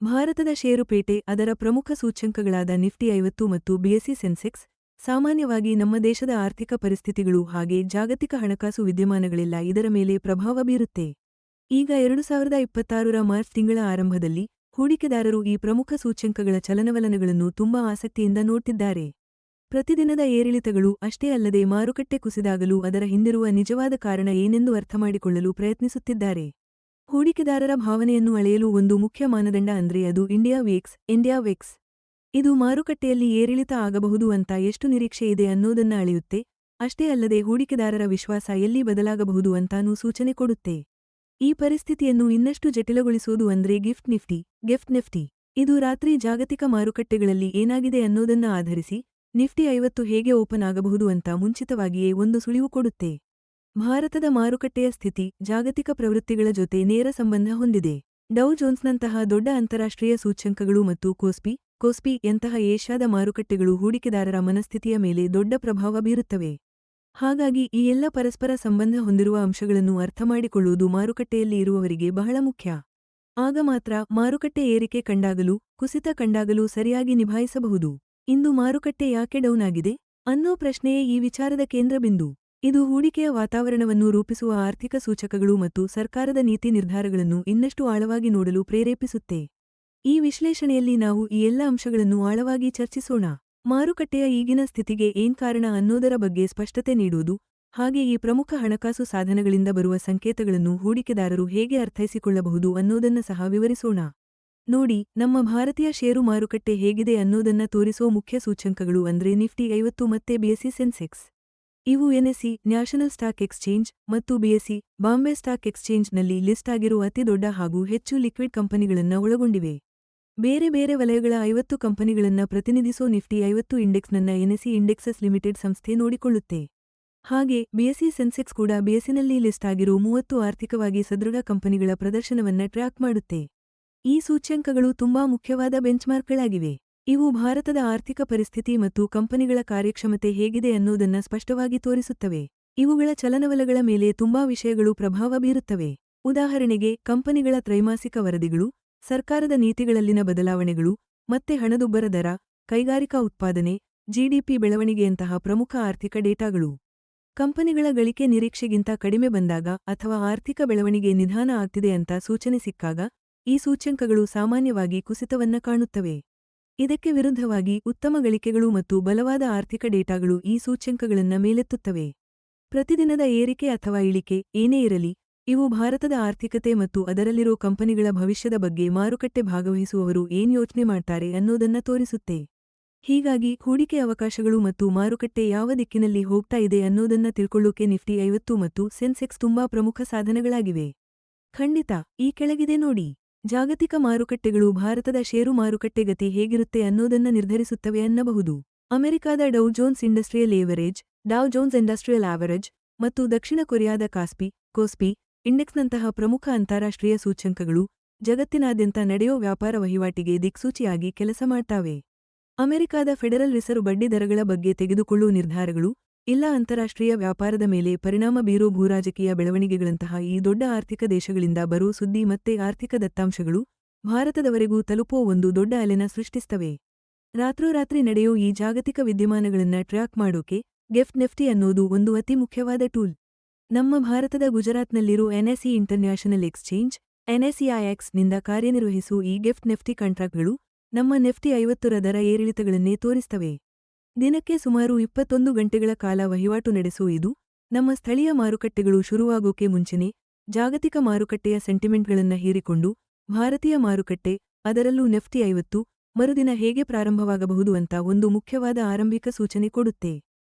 ಭಾರತದ ಷೇರುಪೇಟೆ ಅದರ ಪ್ರಮುಖ ಸೂಚ್ಯಂಕಗಳಾದ ನಿಫ್ಟಿ 50 ಮತ್ತು ಬಿಎಸ್ಇ ಸೆನ್ಸೆಕ್ಸ್ ಸಾಮಾನ್ಯವಾಗಿ ನಮ್ಮ ದೇಶದ ಆರ್ಥಿಕ ಪರಿಸ್ಥಿತಿಗಳು ಹಾಗೆ ಜಾಗತಿಕ ಹಣಕಾಸು ವಿದ್ಯಮಾನಗಳೆಲ್ಲ ಇದರ ಮೇಲೆ ಪ್ರಭಾವ ಬೀರುತ್ತೆ. ಈಗ 2026ರ ಮಾರ್ಚ್ ತಿಂಗಳ ಆರಂಭದಲ್ಲಿ ಹೂಡಿಕೆದಾರರು ಈ ಪ್ರಮುಖ ಸೂಚ್ಯಂಕಗಳ ಚಲನವಲನಗಳನ್ನು ತುಂಬಾ ಆಸಕ್ತಿಯಿಂದ ನೋಡ್ತಿದ್ದಾರೆ. ಪ್ರತಿದಿನದ ಏರಿಳಿತಗಳು ಅಷ್ಟೇ ಅಲ್ಲದೆ ಮಾರುಕಟ್ಟೆ ಕುಸಿದಾಗಲೂ ಅದರ ಹಿಂದಿರುವ ನಿಜವಾದ ಕಾರಣ ಏನೆಂದು ಅರ್ಥಮಾಡಿಕೊಳ್ಳಲು ಪ್ರಯತ್ನಿಸುತ್ತಿದ್ದಾರೆ. ಹೂಡಿಕೆದಾರರ ಭಾವನೆಯನ್ನು ಅಳೆಯಲು ಒಂದು ಮುಖ್ಯ ಮಾನದಂಡ ಅಂದ್ರೆ ಅದು ಇಂಡಿಯಾ ವೆಕ್ಸ್. ಇದು ಮಾರುಕಟ್ಟೆಯಲ್ಲಿ ಏರಿಳಿತ ಆಗಬಹುದು ಅಂತ ಎಷ್ಟು ನಿರೀಕ್ಷೆ ಇದೆ ಅನ್ನೋದನ್ನ ಅಳೆಯುತ್ತೆ. ಅಷ್ಟೇ ಅಲ್ಲದೆ ಹೂಡಿಕೆದಾರರ ವಿಶ್ವಾಸ ಎಲ್ಲಿ ಬದಲಾಗಬಹುದು ಅಂತಾನೂ ಸೂಚನೆ ಕೊಡುತ್ತೆ. ಈ ಪರಿಸ್ಥಿತಿಯನ್ನು ಇನ್ನಷ್ಟು ಜಟಿಲಗೊಳಿಸೋದು ಅಂದ್ರೆ ಗಿಫ್ಟ್ ನಿಫ್ಟಿ. ಇದು ರಾತ್ರಿ ಜಾಗತಿಕ ಮಾರುಕಟ್ಟೆಗಳಲ್ಲಿ ಏನಾಗಿದೆ ಅನ್ನೋದನ್ನ ಆಧರಿಸಿ ನಿಫ್ಟಿ 50 ಹೇಗೆ ಓಪನ್ ಆಗಬಹುದು ಅಂತ ಮುಂಚಿತವಾಗಿಯೇ ಒಂದು ಸುಳಿವು ಕೊಡುತ್ತೆ. ಭಾರತದ ಮಾರುಕಟ್ಟೆಯ ಸ್ಥಿತಿ ಜಾಗತಿಕ ಪ್ರವೃತ್ತಿಗಳ ಜೊತೆ ನೇರ ಸಂಬಂಧ ಹೊಂದಿದೆ. ಡೌ ಜೋನ್ಸ್ನಂತಹ ದೊಡ್ಡ ಅಂತಾರಾಷ್ಟ್ರೀಯ ಸೂಚ್ಯಂಕಗಳು ಮತ್ತು ಕೋಸ್ಪಿ ಯಂತಹ ಏಷ್ಯಾದ ಮಾರುಕಟ್ಟೆಗಳು ಹೂಡಿಕೆದಾರರ ಮನಸ್ಥಿತಿಯ ಮೇಲೆ ದೊಡ್ಡ ಪ್ರಭಾವ ಬೀರುತ್ತವೆ. ಹಾಗಾಗಿ ಈ ಎಲ್ಲ ಪರಸ್ಪರ ಸಂಬಂಧ ಹೊಂದಿರುವ ಅಂಶಗಳನ್ನು ಅರ್ಥಮಾಡಿಕೊಳ್ಳುವುದು ಮಾರುಕಟ್ಟೆಯಲ್ಲಿ ಇರುವವರಿಗೆ ಬಹಳ ಮುಖ್ಯ. ಆಗ ಮಾತ್ರ ಮಾರುಕಟ್ಟೆ ಏರಿಕೆ ಕಂಡಾಗಲೂ ಕುಸಿತ ಕಂಡಾಗಲೂ ಸರಿಯಾಗಿ ನಿಭಾಯಿಸಬಹುದು. ಇಂದು ಮಾರುಕಟ್ಟೆ ಯಾಕೆ ಡೌನ್ ಆಗಿದೆ ಅನ್ನೋ ಪ್ರಶ್ನೆಯೇ ಈ ವಿಚಾರದ ಕೇಂದ್ರಬಿಂದು. ಇದು ಹೂಡಿಕೆಯ ವಾತಾವರಣವನ್ನು ರೂಪಿಸುವ ಆರ್ಥಿಕ ಸೂಚಕಗಳು ಮತ್ತು ಸರ್ಕಾರದ ನೀತಿ ನಿರ್ಧಾರಗಳನ್ನು ಇನ್ನಷ್ಟು ಆಳವಾಗಿ ನೋಡಲು ಪ್ರೇರೇಪಿಸುತ್ತೆ. ಈ ವಿಶ್ಲೇಷಣೆಯಲ್ಲಿ ನಾವು ಈ ಎಲ್ಲ ಅಂಶಗಳನ್ನು ಆಳವಾಗಿ ಚರ್ಚಿಸೋಣ. ಮಾರುಕಟ್ಟೆಯ ಈಗಿನ ಸ್ಥಿತಿಗೆ ಏನ್ ಕಾರಣ ಅನ್ನೋದರ ಬಗ್ಗೆ ಸ್ಪಷ್ಟತೆ ನೀಡುವುದು, ಹಾಗೆ ಈ ಪ್ರಮುಖ ಹಣಕಾಸು ಸಾಧನಗಳಿಂದ ಬರುವ ಸಂಕೇತಗಳನ್ನು ಹೂಡಿಕೆದಾರರು ಹೇಗೆ ಅರ್ಥೈಸಿಕೊಳ್ಳಬಹುದು ಅನ್ನೋದನ್ನ ಸಹ ವಿವರಿಸೋಣ. ನೋಡಿ, ನಮ್ಮ ಭಾರತೀಯ ಷೇರು ಮಾರುಕಟ್ಟೆ ಹೇಗಿದೆ ಅನ್ನೋದನ್ನ ತೋರಿಸೋ ಮುಖ್ಯ ಸೂಚ್ಯಂಕಗಳು ಅಂದ್ರೆ ನಿಫ್ಟಿ 50 ಮತ್ತೆ ಬಿಎಸ್ಇ ಸೆನ್ಸೆಕ್ಸ್. ಇವು ಎನ್ಎಸ್ಇ ನ್ಯಾಷನಲ್ ಸ್ಟಾಕ್ ಎಕ್ಸ್ಚೇಂಜ್ ಮತ್ತು ಬಿಎಸ್ಇ ಬಾಂಬೆ ಸ್ಟಾಕ್ ಎಕ್ಸ್ಚೇಂಜ್ನಲ್ಲಿ ಲಿಸ್ಟ್ ಆಗಿರುವ ಅತಿ ದೊಡ್ಡ ಹಾಗೂ ಹೆಚ್ಚು ಲಿಕ್ವಿಡ್ ಕಂಪನಿಗಳನ್ನ ಒಳಗೊಂಡಿವೆ. ಬೇರೆ ಬೇರೆ ವಲಯಗಳ 50 ಕಂಪನಿಗಳನ್ನ ಪ್ರತಿನಿಧಿಸೋ ನಿಫ್ಟಿ 50 ಇಂಡೆಕ್ಸ್ನನ್ನ ಎನ್ಎಸ್ಇ ಇಂಡೆಕ್ಸಸ್ ಲಿಮಿಟೆಡ್ ಸಂಸ್ಥೆ ನೋಡಿಕೊಳ್ಳುತ್ತೆ. ಹಾಗೆ ಬಿಎಸ್ಇ ಸೆನ್ಸೆಕ್ಸ್ ಕೂಡ ಬಿಎಸ್ಇನಲ್ಲಿ ಲಿಸ್ಟ್ ಆಗಿರೋ 30 ಆರ್ಥಿಕವಾಗಿ ಸದೃಢ ಕಂಪನಿಗಳ ಪ್ರದರ್ಶನವನ್ನ ಟ್ರ್ಯಾಕ್ ಮಾಡುತ್ತೆ. ಈ ಸೂಚ್ಯಂಕಗಳು ತುಂಬಾ ಮುಖ್ಯವಾದ ಬೆಂಚ್ಮಾರ್ಕ್ಗಳಾಗಿವೆ. ಇವು ಭಾರತದ ಆರ್ಥಿಕ ಪರಿಸ್ಥಿತಿ ಮತ್ತು ಕಂಪನಿಗಳ ಕಾರ್ಯಕ್ಷಮತೆ ಹೇಗಿದೆ ಅನ್ನೋದನ್ನ ಸ್ಪಷ್ಟವಾಗಿ ತೋರಿಸುತ್ತವೆ. ಇವುಗಳ ಚಲನವಲಗಳ ಮೇಲೆ ತುಂಬಾ ವಿಷಯಗಳು ಪ್ರಭಾವ ಬೀರುತ್ತವೆ. ಉದಾಹರಣೆಗೆ ಕಂಪನಿಗಳ ತ್ರೈಮಾಸಿಕ ವರದಿಗಳು, ಸರ್ಕಾರದ ನೀತಿಗಳಲ್ಲಿನ ಬದಲಾವಣೆಗಳು, ಮತ್ತೆ ಹಣದುಬ್ಬರ ದರ, ಕೈಗಾರಿಕಾ ಉತ್ಪಾದನೆ, ಜಿಡಿಪಿ ಬೆಳವಣಿಗೆಯಂತಹ ಪ್ರಮುಖ ಆರ್ಥಿಕ ಡೇಟಾಗಳು. ಕಂಪನಿಗಳ ಗಳಿಕೆ ನಿರೀಕ್ಷೆಗಿಂತ ಕಡಿಮೆ ಬಂದಾಗ ಅಥವಾ ಆರ್ಥಿಕ ಬೆಳವಣಿಗೆ ನಿಧಾನ ಆಗ್ತಿದೆ ಅಂತ ಸೂಚನೆ ಸಿಕ್ಕಾಗ ಈ ಸೂಚ್ಯಂಕಗಳು ಸಾಮಾನ್ಯವಾಗಿ ಕುಸಿತವನ್ನ ಕಾಣುತ್ತವೆ. ಇದಕ್ಕೆ ವಿರುದ್ಧವಾಗಿ ಉತ್ತಮ ಗಳಿಕೆಗಳು ಮತ್ತು ಬಲವಾದ ಆರ್ಥಿಕ ಡೇಟಾಗಳು ಈ ಸೂಚ್ಯಂಕಗಳನ್ನ ಮೇಲೆತ್ತುತ್ತವೆ. ಪ್ರತಿದಿನದ ಏರಿಕೆ ಅಥವಾ ಇಳಿಕೆ ಏನೇ ಇರಲಿ, ಇವು ಭಾರತದ ಆರ್ಥಿಕತೆ ಮತ್ತು ಅದರಲ್ಲಿರೋ ಕಂಪನಿಗಳ ಭವಿಷ್ಯದ ಬಗ್ಗೆ ಮಾರುಕಟ್ಟೆ ಭಾಗವಹಿಸುವವರು ಏನ್ ಯೋಚನೆ ಮಾಡ್ತಾರೆ ಅನ್ನೋದನ್ನ ತೋರಿಸುತ್ತೆ. ಹೀಗಾಗಿ ಹೂಡಿಕೆ ಅವಕಾಶಗಳು ಮತ್ತು ಮಾರುಕಟ್ಟೆ ಯಾವ ದಿಕ್ಕಿನಲ್ಲಿ ಹೋಗ್ತಾ ಇದೆ ಅನ್ನೋದನ್ನ ತಿಳ್ಕೊಳ್ಳೋಕೆ ನಿಫ್ಟಿ 50 ಮತ್ತು ಸೆನ್ಸೆಕ್ಸ್ ತುಂಬಾ ಪ್ರಮುಖ ಸಾಧನಗಳಾಗಿವೆ. ಖಂಡಿತ ಈ ಕೆಳಗಿದೆ ನೋಡಿ. ಜಾಗತಿಕ ಮಾರುಕಟ್ಟೆಗಳು ಭಾರತದ ಷೇರು ಮಾರುಕಟ್ಟೆ ಗತಿ ಹೇಗಿರುತ್ತೆ ಅನ್ನೋದನ್ನ ನಿರ್ಧರಿಸುತ್ತವೆ ಅನ್ನಬಹುದು. ಅಮೆರಿಕಾದ ಡೌ ಜೋನ್ಸ್ ಇಂಡಸ್ಟ್ರಿಯಲ್ ಆವರೇಜ್ ಮತ್ತು ದಕ್ಷಿಣ ಕೊರಿಯಾದ ಕೋಸ್ಪಿ ಇಂಡೆಕ್ಸ್ನಂತಹ ಪ್ರಮುಖ ಅಂತಾರಾಷ್ಟ್ರೀಯ ಸೂಚ್ಯಂಕಗಳು ಜಗತ್ತಿನಾದ್ಯಂತ ನಡೆಯೋ ವ್ಯಾಪಾರ ವಹಿವಾಟಿಗೆ ದಿಕ್ಸೂಚಿಯಾಗಿ ಕೆಲಸ ಮಾಡ್ತಾವೆ. ಅಮೆರಿಕಾದ ಫೆಡರಲ್ ರಿಸರ್ವ್ ಬಡ್ಡಿ ದರಗಳ ಬಗ್ಗೆ ತೆಗೆದುಕೊಳ್ಳುವ ನಿರ್ಧಾರಗಳು ಇಲ್ಲ ಅಂತಾರಾಷ್ಟ್ರೀಯ ವ್ಯಾಪಾರದ ಮೇಲೆ ಪರಿಣಾಮ ಬೀರೋ ಭೂರಾಜಕೀಯ ಬೆಳವಣಿಗೆಗಳಂತಹ ಈ ದೊಡ್ಡ ಆರ್ಥಿಕ ದೇಶಗಳಿಂದ ಬರೋ ಸುದ್ದಿ ಮತ್ತೆ ಆರ್ಥಿಕ ದತ್ತಾಂಶಗಳು ಭಾರತದವರೆಗೂ ತಲುಪೋ ಒಂದು ದೊಡ್ಡ ಅಲೆನ ಸೃಷ್ಟಿಸ್ತವೆ. ರಾತ್ರೋರಾತ್ರಿ ನಡೆಯೋ ಈ ಜಾಗತಿಕ ವಿದ್ಯಮಾನಗಳನ್ನ ಟ್ರ್ಯಾಕ್ ಮಾಡೋಕೆ ಗಿಫ್ಟ್ ನಿಫ್ಟಿ ಅನ್ನೋದು ಒಂದು ಅತಿ ಮುಖ್ಯವಾದ ಟೂಲ್. ನಮ್ಮ ಭಾರತದ ಗುಜರಾತ್ನಲ್ಲಿರೋ ಎನ್ಎಸ್ಇ ಇಂಟರ್ನ್ಯಾಷನಲ್ ಎಕ್ಸ್ಚೇಂಜ್ ಎನ್ಎಸ್ಇಐಎಕ್ಸ್ ನಿಂದ ಕಾರ್ಯನಿರ್ವಹಿಸೋ ಈ ಗಿಫ್ಟ್ ನಿಫ್ಟಿ ಕಾಂಟ್ರಾಕ್ಟ್ಗಳು ನಮ್ಮ ನಿಫ್ಟಿ 50ರ ದರ ಏರಿಳಿತಗಳನ್ನೇ ತೋರಿಸ್ತವೆ. ದಿನಕ್ಕೆ ಸುಮಾರು 21 ಗಂಟೆಗಳ ಕಾಲ ವಹಿವಾಟು ನಡೆಸೋ ಇದು ನಮ್ಮ ಸ್ಥಳೀಯ ಮಾರುಕಟ್ಟೆಗಳು ಶುರುವಾಗೋಕೆ ಮುಂಚೆನೇ ಜಾಗತಿಕ ಮಾರುಕಟ್ಟೆಯ ಸೆಂಟಿಮೆಂಟ್ಗಳನ್ನ ಹೀರಿಕೊಂಡು ಭಾರತೀಯ ಮಾರುಕಟ್ಟೆ, ಅದರಲ್ಲೂ ನಿಫ್ಟಿ 50 ಮರುದಿನ ಹೇಗೆ ಪ್ರಾರಂಭವಾಗಬಹುದು ಅಂತ ಒಂದು ಮುಖ್ಯವಾದ ಆರಂಭಿಕ ಸೂಚನೆ ಕೊಡುತ್ತೆ.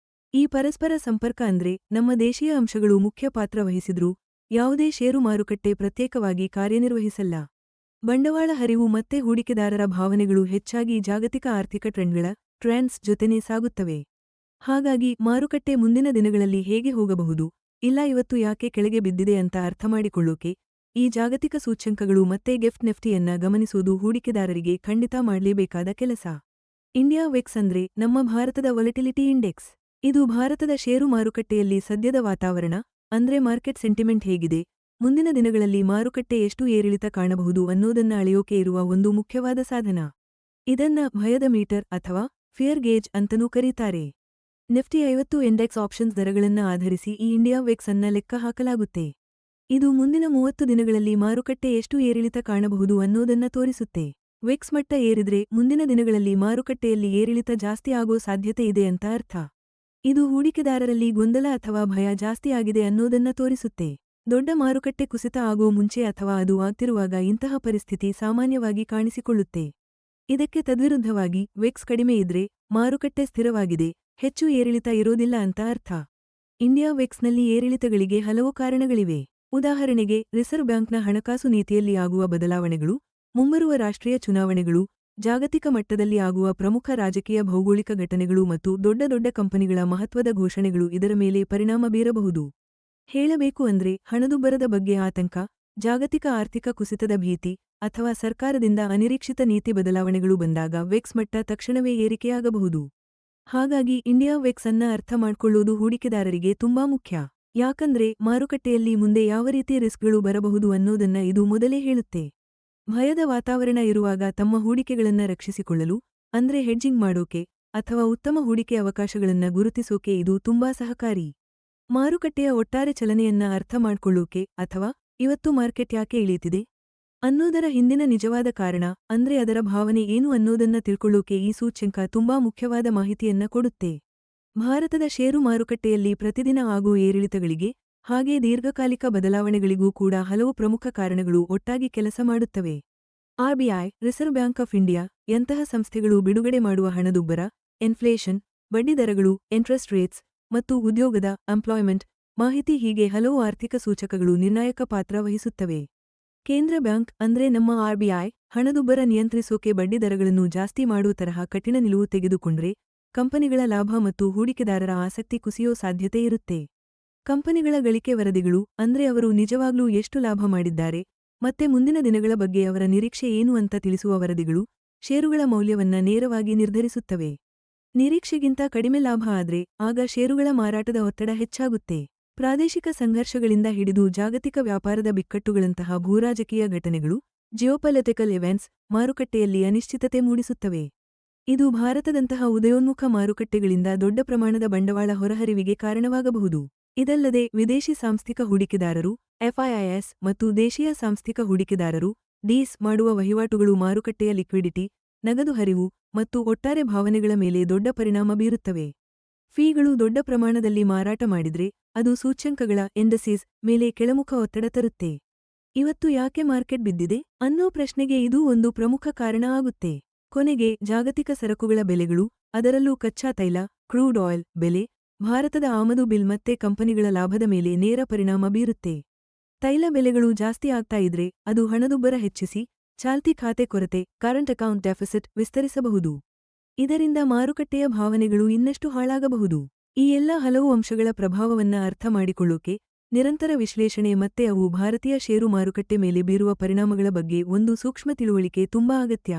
ಈ ಪರಸ್ಪರ ಸಂಪರ್ಕ ಅಂದ್ರೆ ನಮ್ಮ ದೇಶೀಯ ಅಂಶಗಳು ಮುಖ್ಯ ಪಾತ್ರ ವಹಿಸಿದ್ರೂ ಯಾವುದೇ ಷೇರು ಮಾರುಕಟ್ಟೆ ಪ್ರತ್ಯೇಕವಾಗಿ ಕಾರ್ಯನಿರ್ವಹಿಸಲ್ಲ. ಬಂಡವಾಳ ಹರಿವು ಮತ್ತೆ ಹೂಡಿಕೆದಾರರ ಭಾವನೆಗಳು ಹೆಚ್ಚಾಗಿ ಜಾಗತಿಕ ಆರ್ಥಿಕ ಟ್ರೆಂಡ್ಸ್ ಜೊತೆನೇ ಸಾಗುತ್ತವೆ. ಹಾಗಾಗಿ ಮಾರುಕಟ್ಟೆ ಮುಂದಿನ ದಿನಗಳಲ್ಲಿ ಹೇಗೆ ಹೋಗಬಹುದು, ಇಲ್ಲ ಇವತ್ತು ಯಾಕೆ ಕೆಳಗೆ ಬಿದ್ದಿದೆ ಅಂತ ಅರ್ಥಮಾಡಿಕೊಳ್ಳೋಕೆ ಈ ಜಾಗತಿಕ ಸೂಚ್ಯಂಕಗಳು ಮತ್ತೆ ಗಿಫ್ಟ್ ನಿಫ್ಟಿಯನ್ನ ಗಮನಿಸೋದು ಹೂಡಿಕೆದಾರರಿಗೆ ಖಂಡಿತ ಮಾಡಲೇಬೇಕಾದ ಕೆಲಸ. ಇಂಡಿಯಾ ವೆಕ್ಸ್ ಅಂದ್ರೆ ನಮ್ಮ ಭಾರತದ ವಾಲಟಿಲಿಟಿ ಇಂಡೆಕ್ಸ್. ಇದು ಭಾರತದ ಷೇರು ಮಾರುಕಟ್ಟೆಯಲ್ಲಿ ಸದ್ಯದ ವಾತಾವರಣ ಅಂದ್ರೆ ಮಾರ್ಕೆಟ್ ಸೆಂಟಿಮೆಂಟ್ ಹೇಗಿದೆ, ಮುಂದಿನ ದಿನಗಳಲ್ಲಿ ಮಾರುಕಟ್ಟೆ ಎಷ್ಟು ಏರಿಳಿತ ಕಾಣಬಹುದು ಅನ್ನೋದನ್ನ ಅಳೆಯೋಕೆ ಇರುವ ಒಂದು ಮುಖ್ಯವಾದ ಸಾಧನ. ಇದನ್ನ ಭಯದ ಮೀಟರ್ ಅಥವಾ ಫಿಯರ್ ಗೇಜ್ ಅಂತನೂ ಕರೀತಾರೆ. ನಿಫ್ಟಿ 50 ಇಂಡೆಕ್ಸ್ ಆಪ್ಷನ್ಸ್ ದರಗಳನ್ನ ಆಧರಿಸಿ ಈ ಇಂಡಿಯಾ ವೆಕ್ಸ್ ಅನ್ನ ಲೆಕ್ಕ ಹಾಕಲಾಗುತ್ತೆ. ಇದು ಮುಂದಿನ 30 ದಿನಗಳಲ್ಲಿ ಮಾರುಕಟ್ಟೆ ಎಷ್ಟು ಏರಿಳಿತ ಕಾಣಬಹುದು ಅನ್ನೋದನ್ನ ತೋರಿಸುತ್ತೆ. ವೆಕ್ಸ್ ಮಟ್ಟ ಏರಿದ್ರೆ ಮುಂದಿನ ದಿನಗಳಲ್ಲಿ ಮಾರುಕಟ್ಟೆಯಲ್ಲಿ ಏರಿಳಿತ ಜಾಸ್ತಿ ಆಗೋ ಸಾಧ್ಯತೆ ಇದೆ ಅಂತ ಅರ್ಥ. ಇದು ಹೂಡಿಕೆದಾರರಲ್ಲಿ ಗೊಂದಲ ಅಥವಾ ಭಯ ಜಾಸ್ತಿ ಆಗಿದೆ ಅನ್ನೋದನ್ನ ತೋರಿಸುತ್ತೆ. ದೊಡ್ಡ ಮಾರುಕಟ್ಟೆ ಕುಸಿತ ಆಗೋ ಮುಂಚೆ ಅಥವಾ ಅದು ಆಗ್ತಿರುವಾಗ ಇಂತಹ ಪರಿಸ್ಥಿತಿ ಸಾಮಾನ್ಯವಾಗಿ ಕಾಣಿಸಿಕೊಳ್ಳುತ್ತೆ. ಇದಕ್ಕೆ ತದ್ವಿರುದ್ಧವಾಗಿ ವೆಕ್ಸ್ ಕಡಿಮೆ ಇದ್ರೆ ಮಾರುಕಟ್ಟೆ ಸ್ಥಿರವಾಗಿದೆ, ಹೆಚ್ಚು ಏರಿಳಿತ ಇರೋದಿಲ್ಲ ಅಂತ ಅರ್ಥ. ಇಂಡಿಯಾ ವೆಕ್ಸ್ನಲ್ಲಿ ಏರಿಳಿತಗಳಿಗೆ ಹಲವು ಕಾರಣಗಳಿವೆ. ಉದಾಹರಣೆಗೆ ರಿಸರ್ವ್ ಬ್ಯಾಂಕ್ನ ಹಣಕಾಸು ನೀತಿಯಲ್ಲಿ ಆಗುವ ಬದಲಾವಣೆಗಳು, ಮುಂಬರುವ ರಾಷ್ಟ್ರೀಯ ಚುನಾವಣೆಗಳು, ಜಾಗತಿಕ ಮಟ್ಟದಲ್ಲಿ ಆಗುವ ಪ್ರಮುಖ ರಾಜಕೀಯ ಭೌಗೋಳಿಕ ಘಟನೆಗಳು ಮತ್ತು ದೊಡ್ಡ ದೊಡ್ಡ ಕಂಪನಿಗಳ ಮಹತ್ವದ ಘೋಷಣೆಗಳು ಇದರ ಮೇಲೆ ಪರಿಣಾಮ ಬೀರಬಹುದು. ಹೇಳಬೇಕು ಅಂದ್ರೆ ಹಣದುಬ್ಬರದ ಬಗ್ಗೆ ಆತಂಕ, ಜಾಗತಿಕ ಆರ್ಥಿಕ ಕುಸಿತದ ಭೀತಿ ಅಥವಾ ಸರ್ಕಾರದಿಂದ ಅನಿರೀಕ್ಷಿತ ನೀತಿ ಬದಲಾವಣೆಗಳು ಬಂದಾಗ ವೆಕ್ಸ್ ಮಟ್ಟ ತಕ್ಷಣವೇ ಏರಿಕೆಯಾಗಬಹುದು. ಹಾಗಾಗಿ ಇಂಡಿಯಾ ವೆಕ್ಸ್ ಅನ್ನ ಅರ್ಥ ಮಾಡ್ಕೊಳ್ಳೋದು ಹೂಡಿಕೆದಾರರಿಗೆ ತುಂಬಾ ಮುಖ್ಯ. ಯಾಕಂದ್ರೆ ಮಾರುಕಟ್ಟೆಯಲ್ಲಿ ಮುಂದೆ ಯಾವ ರೀತಿ ರಿಸ್ಕ್ಗಳು ಬರಬಹುದು ಅನ್ನೋದನ್ನ ಇದು ಮೊದಲೇ ಹೇಳುತ್ತೆ. ಭಯದ ವಾತಾವರಣ ಇರುವಾಗ ತಮ್ಮ ಹೂಡಿಕೆಗಳನ್ನ ರಕ್ಷಿಸಿಕೊಳ್ಳಲು, ಅಂದ್ರೆ ಹೆಡ್ಜಿಂಗ್ ಮಾಡೋಕೆ ಅಥವಾ ಉತ್ತಮ ಹೂಡಿಕೆ ಅವಕಾಶಗಳನ್ನ ಗುರುತಿಸೋಕೆ ಇದು ತುಂಬಾ ಸಹಕಾರಿ. ಮಾರುಕಟ್ಟೆಯ ಒಟ್ಟಾರೆ ಚಲನೆಯನ್ನ ಅರ್ಥ ಮಾಡ್ಕೊಳ್ಳೋಕೆ ಅಥವಾ ಇವತ್ತು ಮಾರ್ಕೆಟ್ ಯಾಕೆ ಇಳೀತಿದೆ ಅನ್ನೋದರ ಹಿಂದಿನ ನಿಜವಾದ ಕಾರಣ, ಅಂದ್ರೆ ಅದರ ಭಾವನೆ ಏನು ಅನ್ನೋದನ್ನ ತಿಳ್ಕೊಳ್ಳೋಕೆ ಈ ಸೂಚ್ಯಂಕ ತುಂಬಾ ಮುಖ್ಯವಾದ ಮಾಹಿತಿಯನ್ನ ಕೊಡುತ್ತೆ. ಭಾರತದ ಷೇರು ಮಾರುಕಟ್ಟೆಯಲ್ಲಿ ಪ್ರತಿದಿನ ಆಗೋ ಏರಿಳಿತಗಳಿಗೆ ಹಾಗೆ ದೀರ್ಘಕಾಲಿಕ ಬದಲಾವಣೆಗಳಿಗೂ ಕೂಡ ಹಲವು ಪ್ರಮುಖ ಕಾರಣಗಳು ಒಟ್ಟಾಗಿ ಕೆಲಸ ಮಾಡುತ್ತವೆ. RBI, reserve bank of India ಯಂತಹ ಸಂಸ್ಥೆಗಳು ಬಿಡುಗಡೆ ಮಾಡುವ ಹಣದುಬ್ಬರ, ಇನ್ಫ್ಲೇಷನ್, ಬಡ್ಡಿದರಗಳು, ಇಂಟ್ರೆಸ್ಟ್ ರೇಟ್ಸ್ ಮತ್ತು ಉದ್ಯೋಗದ ಎಂಪ್ಲಾಯ್ಮೆಂಟ್ ಮಾಹಿತಿ ಹೀಗೆ ಹಲವು ಆರ್ಥಿಕ ಸೂಚಕಗಳು ನಿರ್ಣಾಯಕ ಪಾತ್ರ ವಹಿಸುತ್ತವೆ. ಕೇಂದ್ರ ಬ್ಯಾಂಕ್ ಅಂದ್ರೆ ನಮ್ಮ ಆರ್ಬಿಐ ಹಣದುಬ್ಬರ ನಿಯಂತ್ರಿಸೋಕೆ ಬಡ್ಡಿದರಗಳನ್ನು ಜಾಸ್ತಿ ಮಾಡೋ ತರಹ ಕಠಿಣ ನಿಲುವು ತೆಗೆದುಕೊಂಡ್ರೆ ಕಂಪನಿಗಳ ಲಾಭ ಮತ್ತು ಹೂಡಿಕೆದಾರರ ಆಸಕ್ತಿ ಕುಸಿಯೋ ಸಾಧ್ಯತೆ ಇರುತ್ತೆ. ಕಂಪನಿಗಳ ಗಳಿಕೆ ವರದಿಗಳು ಅಂದ್ರೆ ಅವರು ನಿಜವಾಗ್ಲೂ ಎಷ್ಟು ಲಾಭ ಮಾಡಿದ್ದಾರೆ ಮತ್ತೆ ಮುಂದಿನ ದಿನಗಳ ಬಗ್ಗೆ ಅವರ ನಿರೀಕ್ಷೆ ಏನು ಅಂತ ತಿಳಿಸುವ ವರದಿಗಳು ಷೇರುಗಳ ಮೌಲ್ಯವನ್ನ ನೇರವಾಗಿ ನಿರ್ಧರಿಸುತ್ತವೆ. ನಿರೀಕ್ಷೆಗಿಂತ ಕಡಿಮೆ ಲಾಭ ಆದ್ರೆ ಆಗ ಷೇರುಗಳ ಮಾರಾಟದ ಒತ್ತಡ ಹೆಚ್ಚಾಗುತ್ತೆ. ಪ್ರಾದೇಶಿಕ ಸಂಘರ್ಷಗಳಿಂದ ಹಿಡಿದು ಜಾಗತಿಕ ವ್ಯಾಪಾರದ ಬಿಕ್ಕಟ್ಟುಗಳಂತಹ ಭೂರಾಜಕೀಯ ಘಟನೆಗಳು, ಜಿಯೋಪೊಲಿಟಿಕಲ್ ಇವೆಂಟ್ಸ್ ಮಾರುಕಟ್ಟೆಯಲ್ಲಿ ಅನಿಶ್ಚಿತತೆ ಮೂಡಿಸುತ್ತವೆ. ಇದು ಭಾರತದಂತಹ ಉದಯೋನ್ಮುಖ ಮಾರುಕಟ್ಟೆಗಳಿಂದ ದೊಡ್ಡ ಪ್ರಮಾಣದ ಬಂಡವಾಳ ಹೊರಹರಿವಿಗೆ ಕಾರಣವಾಗಬಹುದು. ಇದಲ್ಲದೆ ವಿದೇಶಿ ಸಾಂಸ್ಥಿಕ ಹೂಡಿಕೆದಾರರು ಎಫ್ಐಐಎಸ್ ಮತ್ತು ದೇಶೀಯ ಸಾಂಸ್ಥಿಕ ಹೂಡಿಕೆದಾರರು ಡಿಎಸ್ ಮಾಡುವ ವಹಿವಾಟುಗಳು ಮಾರುಕಟ್ಟೆಯ ಲಿಕ್ವಿಡಿಟಿ, ನಗದು ಹರಿವು ಮತ್ತು ಒಟ್ಟಾರೆ ಭಾವನೆಗಳ ಮೇಲೆ ದೊಡ್ಡ ಪರಿಣಾಮ ಬೀರುತ್ತವೆ. ಫೀಗಳು ದೊಡ್ಡ ಪ್ರಮಾಣದಲ್ಲಿ ಮಾರಾಟ ಮಾಡಿದ್ರೆ ಅದು ಸೂಚ್ಯಂಕಗಳ ಇಂಡಸೀಸ್ ಮೇಲೆ ಕೆಳಮುಖ ಒತ್ತಡ ತರುತ್ತೆ. ಇವತ್ತು ಯಾಕೆ ಮಾರ್ಕೆಟ್ ಬಿದ್ದಿದೆ ಅನ್ನೋ ಪ್ರಶ್ನೆಗೆ ಇದು ಒಂದು ಪ್ರಮುಖ ಕಾರಣ ಆಗುತ್ತೆ. ಕೊನೆಗೆ ಜಾಗತಿಕ ಸರಕುಗಳ ಬೆಲೆಗಳು, ಅದರಲ್ಲೂ ಕಚ್ಚಾ ತೈಲ, ಕ್ರೂಡ್ ಆಯಿಲ್ ಬೆಲೆ, ಭಾರತದ ಆಮದು ಬಿಲ್ ಮತ್ತೆ ಕಂಪನಿಗಳ ಲಾಭದ ಮೇಲೆ ನೇರ ಪರಿಣಾಮ ಬೀರುತ್ತೆ. ತೈಲ ಬೆಲೆಗಳು ಜಾಸ್ತಿ ಆಗ್ತಾ ಇದ್ರೆ ಅದು ಹಣದುಬ್ಬರ ಹೆಚ್ಚಿಸಿ ಚಾಲ್ತಿ ಖಾತೆ ಕೊರತೆ ಕರೆಂಟ್ ಅಕೌಂಟ್ ಡೆಫಿಸಿಟ್ ವಿಸ್ತರಿಸಬಹುದು. ಇದರಿಂದ ಮಾರುಕಟ್ಟೆಯ ಭಾವನೆಗಳು ಇನ್ನಷ್ಟು ಹಾಳಾಗಬಹುದು. ಈ ಎಲ್ಲ ಹಲವು ಅಂಶಗಳ ಪ್ರಭಾವವನ್ನ ಅರ್ಥ ಮಾಡಿಕೊಳ್ಳೋಕೆ ನಿರಂತರ ವಿಶ್ಲೇಷಣೆ ಮತ್ತೆ ಅವು ಭಾರತೀಯ ಷೇರು ಮಾರುಕಟ್ಟೆ ಮೇಲೆ ಬೀರುವ ಪರಿಣಾಮಗಳ ಬಗ್ಗೆ ಒಂದು ಸೂಕ್ಷ್ಮ ತಿಳುವಳಿಕೆ ತುಂಬಾ ಅಗತ್ಯ.